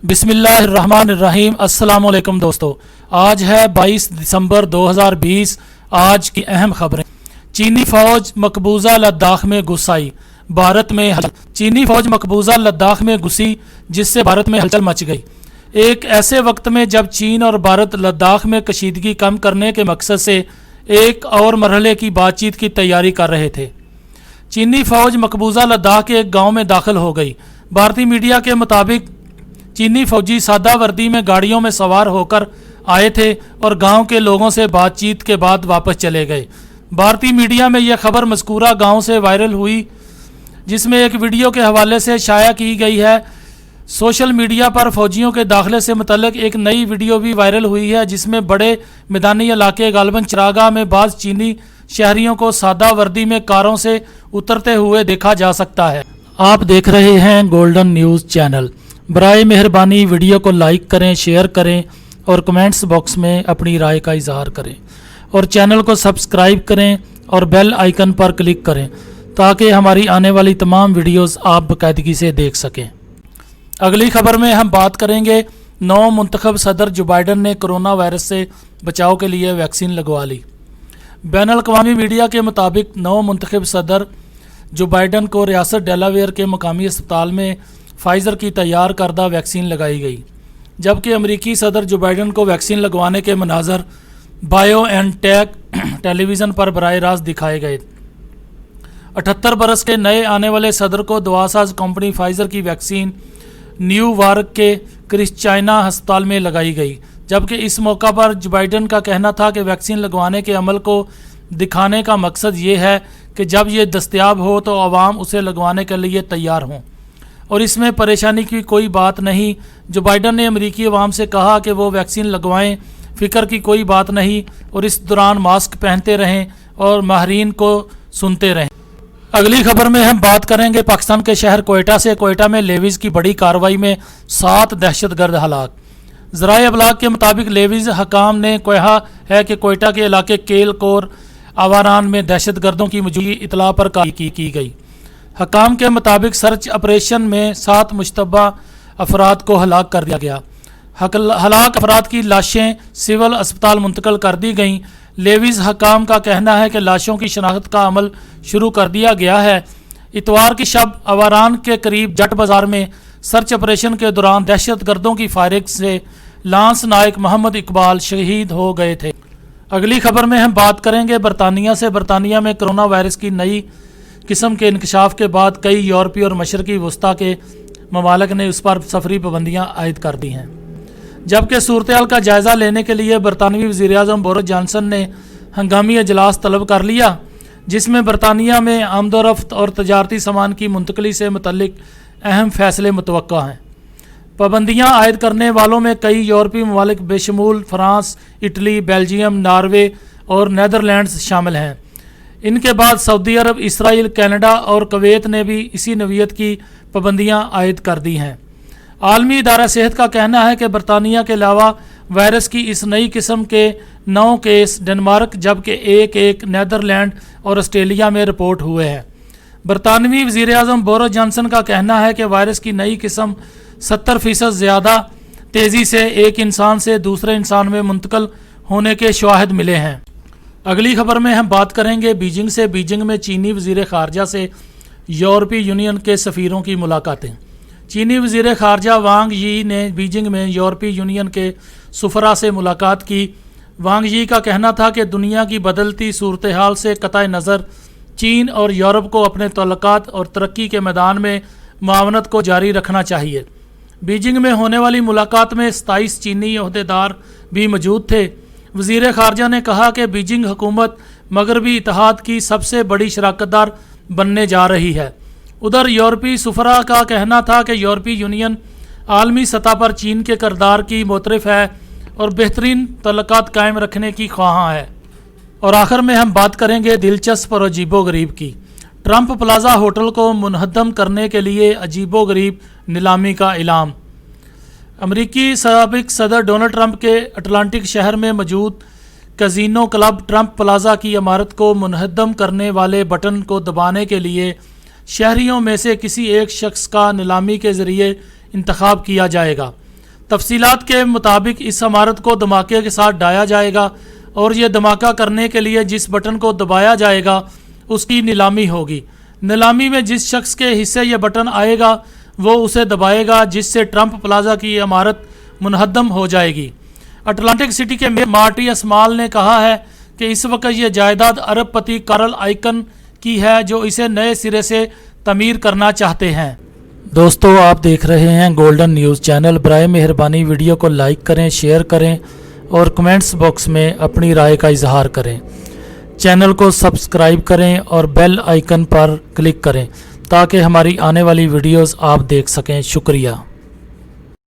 बिस्मिल्लाहिर्रहमानिर्रहीम। अस्सलाम वालेकुम दोस्तों, आज है 22 दिसंबर 2020। आज की अहम खबरें। चीनी फौज मकबूजा लद्दाख में घुस आई, भारत में हलचल। चीनी फौज मकबूजा लद्दाख में घुसी, जिससे भारत में हलचल मच गई। एक ऐसे वक्त में जब चीन और भारत लद्दाख में कशीदगी कम करने के मकसद से एक और मरहले की बातचीत की तैयारी कर रहे थे। चीनी फौज मकबूजा लद्दाख के एक गांव में दाखिल हो गई। भारतीय मीडिया के मुताबिक चीनी फौजी सादा वर्दी में गाड़ियों में सवार होकर आए थे और गांव के लोगों से बातचीत के बाद वापस चले गए। भारतीय मीडिया में यह खबर मज़कूरा गांव से वायरल हुई, जिसमें एक वीडियो के हवाले से शाया की गई है। सोशल मीडिया पर फौजियों के दाखिले से मुतल्लिक एक नई वीडियो भी वायरल हुई है, जिसमें बड़े मैदानी इलाके गालबन चिरागा में बाज़ चीनी शहरियों को सादा वर्दी में कारों से उतरते हुए देखा जा सकता है। आप देख रहे हैं गोल्डन न्यूज़ चैनल। बराए मेहरबानी वीडियो को लाइक करें, शेयर करें और कमेंट्स बॉक्स में अपनी राय का इजहार करें और चैनल को सब्सक्राइब करें और बेल आइकन पर क्लिक करें ताकि हमारी आने वाली तमाम वीडियोस आप बाकायदगी से देख सकें। अगली खबर में हम बात करेंगे, नौ मुंतखब सदर जो बाइडन ने कोरोना वायरस से बचाव के लिए वैक्सीन लगवा ली। बैनुल-अक़वामी मीडिया के मुताबिक नौ मुंतखब सदर जो बाइडन को रियासत डेलावेयर के मकामी अस्पताल में फाइज़र की तैयार करदा वैक्सीन लगाई गई, जबकि अमरीकी सदर जो बाइडन को वैक्सीन लगवाने के मनाजर बायोएनटेक टेलीविज़न पर बराह रास्त दिखाए गए। 78 बरस के नए आने वाले सदर को दवासाज कंपनी फाइज़र की वैक्सीन न्यूयॉर्क के क्रिश्चियाना अस्पताल में लगाई गई, जबकि इस मौका पर जो बाइडन का कहना था कि वैक्सीन लगवाने के अमल को दिखाने का मकसद ये है कि जब ये दस्तयाब हो तो आवाम उसे लगवाने के लिए तैयार हों और इसमें परेशानी की कोई बात नहीं। जो बाइडन ने अमरीकी अवाम से कहा कि वो वैक्सीन लगवाएं, फ़िक्र की कोई बात नहीं और इस दौरान मास्क पहनते रहें और माहरीन को सुनते रहें। अगली खबर में हम बात करेंगे पाकिस्तान के शहर कोयटा से। कोयटा में लेविज़ की बड़ी कार्रवाई में 7 दहशतगर्द हलाक। ज़राए अबलाग के मुताबिक लेविज़ हकाम ने कहा है कि कोयटा के इलाके केल कोर आवारान में दहशतगर्दों की मौजूदगी इतला पर की गई। हकाम के मुताबिक सर्च ऑपरेशन में 7 मुश्तबा अफराद को हलाक कर दिया गया। हलाक अफराद की लाशें सिविल अस्पताल मुंतकिल कर दी गईं। लेविज़ हकाम का कहना है कि लाशों की शनाख्त का अमल शुरू कर दिया गया है। इतवार की शब आवारान के करीब जट बाज़ार में सर्च ऑपरेशन के दौरान दहशतगर्दों की फायरिंग से लांस नायक मोहम्मद इकबाल शहीद हो गए थे। अगली खबर में हम बात करेंगे बरतानिया से। बरतानिया में कोरोना वायरस की नई किस्म के इंकशाफ के बाद कई यूरोपीय और मशरकी वस्ता के ममालिक ने उस पर सफरी पाबंदियाँ आयद कर दी हैं, जबकि सूरत-ए-हाल का जायज़ा लेने के लिए बरतानवी वज़ीर-ए-आज़म बोरिस जॉनसन ने हंगामी अजलास तलब कर लिया, जिसमें बरतानिया में आमदोरफ्त और तजारती सामान की मुंतकली से मुतल्लिक अहम फैसले मुतवक्का हैं। पाबंदियाँ आयद करने वालों में कई यूरोपीय ममालिक बेशमूल फ्रांस, इटली, बेल्जियम, नॉर्वे और नीदरलैंड्स शामिल हैं। इनके बाद सऊदी अरब, इसराइल, कनाडा और कुवैत ने भी इसी नौइयत की पाबंदियाँ आयद कर दी हैं। आलमी इदारा सेहत का कहना है कि बरतानिया के अलावा वायरस की इस नई किस्म के 9 केस डेनमार्क, जबकि एक नीदरलैंड और ऑस्ट्रेलिया में रिपोर्ट हुए हैं। बरतानवी वज़ीर-ए-आज़म बोरिस जॉनसन का कहना है कि वायरस की नई किस्म 70% ज़्यादा तेज़ी से एक इंसान से दूसरे इंसान में मुंतकिल होने के शवाहिद मिले हैं। अगली खबर में हम बात करेंगे बीजिंग से। बीजिंग में चीनी वज़ीर ख़ारजा से यूरोपीय यूनियन के सफ़ीरों की मुलाकातें। चीनी वज़ीर ख़ारजा वांग यी ने बीजिंग में यूरोपीय यूनियन के सफ़रा से मुलाकात की। वांग यी का कहना था कि दुनिया की बदलती सूरत हाल से कतई नज़र चीन और यूरोप को अपने तल्लुकात और तरक्की के मैदान में मुआवनत को जारी रखना चाहिए। बीजिंग में होने वाली मुलाकात में 27 चीनी ओहदेदार भी मौजूद थे। वज़ीर ख़ारजा ने कहा कि बीजिंग हुकूमत मगरबी इत्तेहाद की सबसे बड़ी शराकतदार बनने जा रही है। उधर यूरोपीय सफ़रा का कहना था कि यूरोपीय यूनियन आलमी सतह पर चीन के किरदार की मोतरफ़ है और बेहतरीन तल्लुकात कायम रखने की ख्वाहां है। और आखिर में हम बात करेंगे दिलचस्प और अजीबो-गरीब की। ट्रंप प्लाजा होटल को मुनहदम करने के लिए अजीबो-गरीब नीलामी का ऐलान। अमरीकी साबिक सदर डोनाल्ड ट्रंप के अटलांटिक शहर में मौजूद कज़िनो क्लब ट्रंप प्लाजा की इमारत को मुनहदम करने वाले बटन को दबाने के लिए शहरियों में से किसी एक शख्स का नीलामी के ज़रिए इंतखाब किया जाएगा। तफसीलात के मुताबिक इस इमारत को धमाके के साथ ढाया जाएगा और ये धमाका करने के लिए जिस बटन को दबाया जाएगा उसकी नीलामी होगी। नीलामी में जिस शख्स के हिस्से ये बटन आएगा वो उसे दबाएगा, जिससे ट्रंप प्लाजा की इमारत मुनहदम हो जाएगी। अटलांटिक सिटी के मेयर मार्टी अस्माल ने कहा है कि इस वक्त ये जायदाद अरबपति कार्ल आइकन की है जो इसे नए सिरे से तमीर करना चाहते हैं। दोस्तों, आप देख रहे हैं गोल्डन न्यूज़ चैनल। बराए मेहरबानी वीडियो को लाइक करें, शेयर करें और कमेंट्स बॉक्स में अपनी राय का इजहार करें। चैनल को सब्सक्राइब करें और बेल आइकन पर क्लिक करें ताकि हमारी आने वाली वीडियोस आप देख सकें। शुक्रिया।